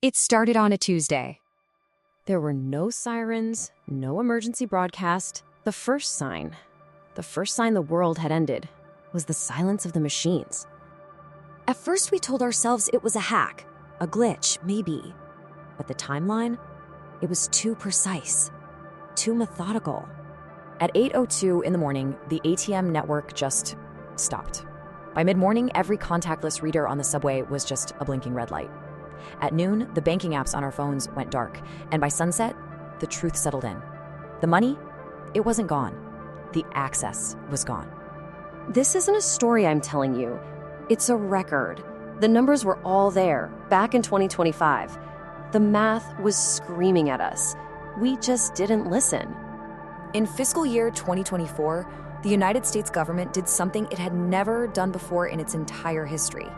It started on a Tuesday. There were no sirens, no emergency broadcast. The first sign the world had ended, was the silence of the machines. At first, we told ourselves it was a hack, a glitch, maybe. But the timeline, it was too precise, too methodical. At 8:02 in the morning, the ATM network just stopped. By mid-morning, every contactless reader on the subway was just a blinking red light. At noon, the banking apps on our phones went dark, and by sunset, the truth settled in. The money, it wasn't gone. The access was gone. This isn't a story I'm telling you. It's a record. The numbers were all there, back in 2025. The math was screaming at us. We just didn't listen. In fiscal year 2024, the United States government did something it had never done before in its entire history.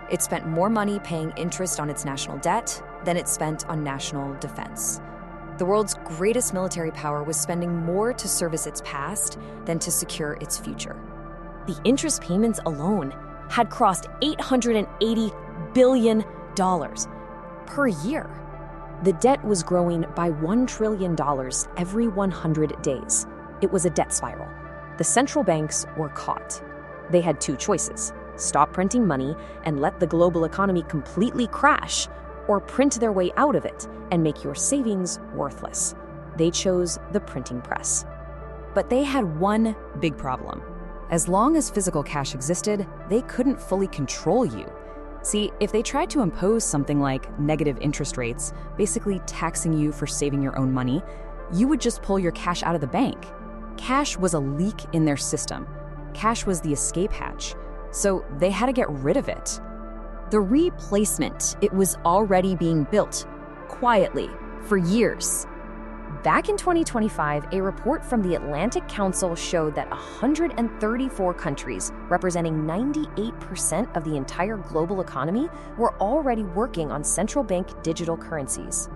It spent more money paying interest on its national debt than it spent on national defense. The world's greatest military power was spending more to service its past than to secure its future. The interest payments alone had crossed $880 billion per year. The debt was growing by $1 trillion every 100 days. It was a debt spiral. The central banks were caught. They had two choices: stop printing money and let the global economy completely crash, or print their way out of it and make your savings worthless. They chose the printing press. But they had one big problem. As long as physical cash existed, they couldn't fully control you. See, if they tried to impose something like negative interest rates, basically taxing you for saving your own money, you would just pull your cash out of the bank. Cash was a leak in their system. Cash was the escape hatch. So they had to get rid of it. The replacement, it was already being built, quietly, for years. Back in 2025, a report from the Atlantic Council showed that 134 countries, representing 98% of the entire global economy, were already working on central bank digital currencies.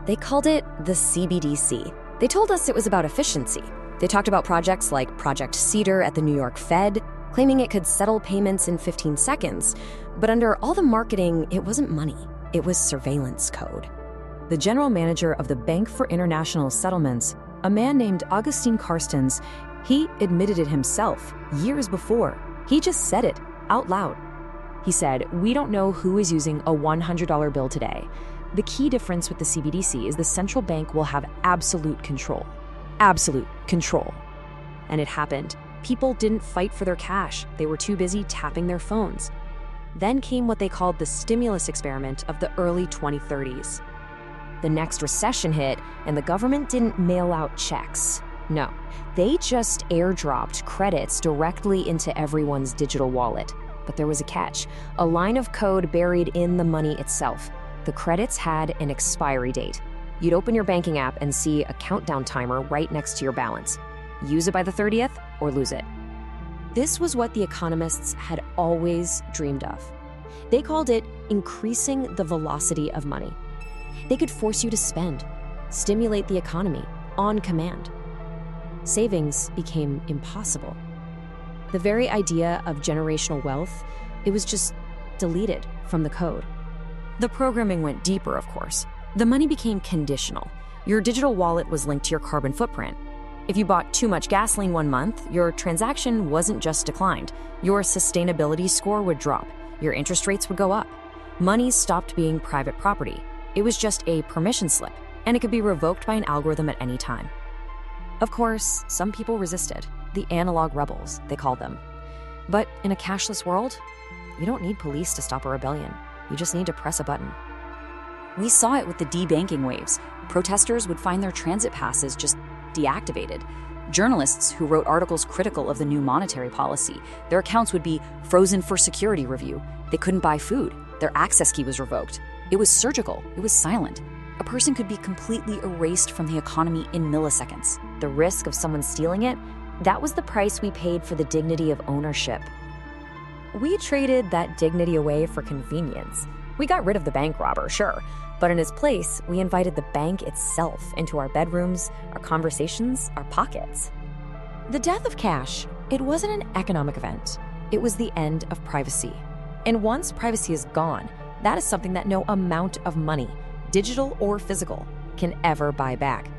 They called it the CBDC. They told us it was about efficiency. They talked about projects like Project Cedar at the New York Fed, claiming it could settle payments in 15 seconds. But under all the marketing, it wasn't money. It was surveillance code. The general manager of the Bank for International Settlements, a man named Augustin Carstens, he admitted it himself years before. He just said it out loud. He said, "We don't know who is using a $100 bill today. The key difference with the CBDC is the central bank will have absolute control. Absolute control." And it happened. People didn't fight for their cash. They were too busy tapping their phones. Then came what they called the stimulus experiment of the early 2030s. The next recession hit, and the government didn't mail out checks. No, they just airdropped credits directly into everyone's digital wallet. But there was a catch, a line of code buried in the money itself. The credits had an expiry date. You'd open your banking app and see a countdown timer right next to your balance. Use it by the 30th or lose it. This was what the economists had always dreamed of. They called it increasing the velocity of money. They could force you to spend, stimulate the economy on command. Savings became impossible. The very idea of generational wealth, it was just deleted from the code. The programming went deeper, of course. The money became conditional. Your digital wallet was linked to your carbon footprint. If you bought too much gasoline one month, your transaction wasn't just declined. Your sustainability score would drop. Your interest rates would go up. Money stopped being private property. It was just a permission slip, and it could be revoked by an algorithm at any time. Of course, some people resisted. The analog rebels, they called them. But in a cashless world, you don't need police to stop a rebellion. You just need to press a button. We saw it with the debanking waves. Protesters would find their transit passes just deactivated. Journalists who wrote articles critical of the new monetary policy, their accounts would be frozen for security review. They couldn't buy food. Their access key was revoked. It was surgical. It was silent. A person could be completely erased from the economy in milliseconds. The risk of someone stealing it, that was the price we paid for the dignity of ownership. We traded that dignity away for convenience. We got rid of the bank robber, sure, but in its place, we invited the bank itself into our bedrooms, our conversations, our pockets. The death of cash, it wasn't an economic event. It was the end of privacy. And once privacy is gone, that is something that no amount of money, digital or physical, can ever buy back.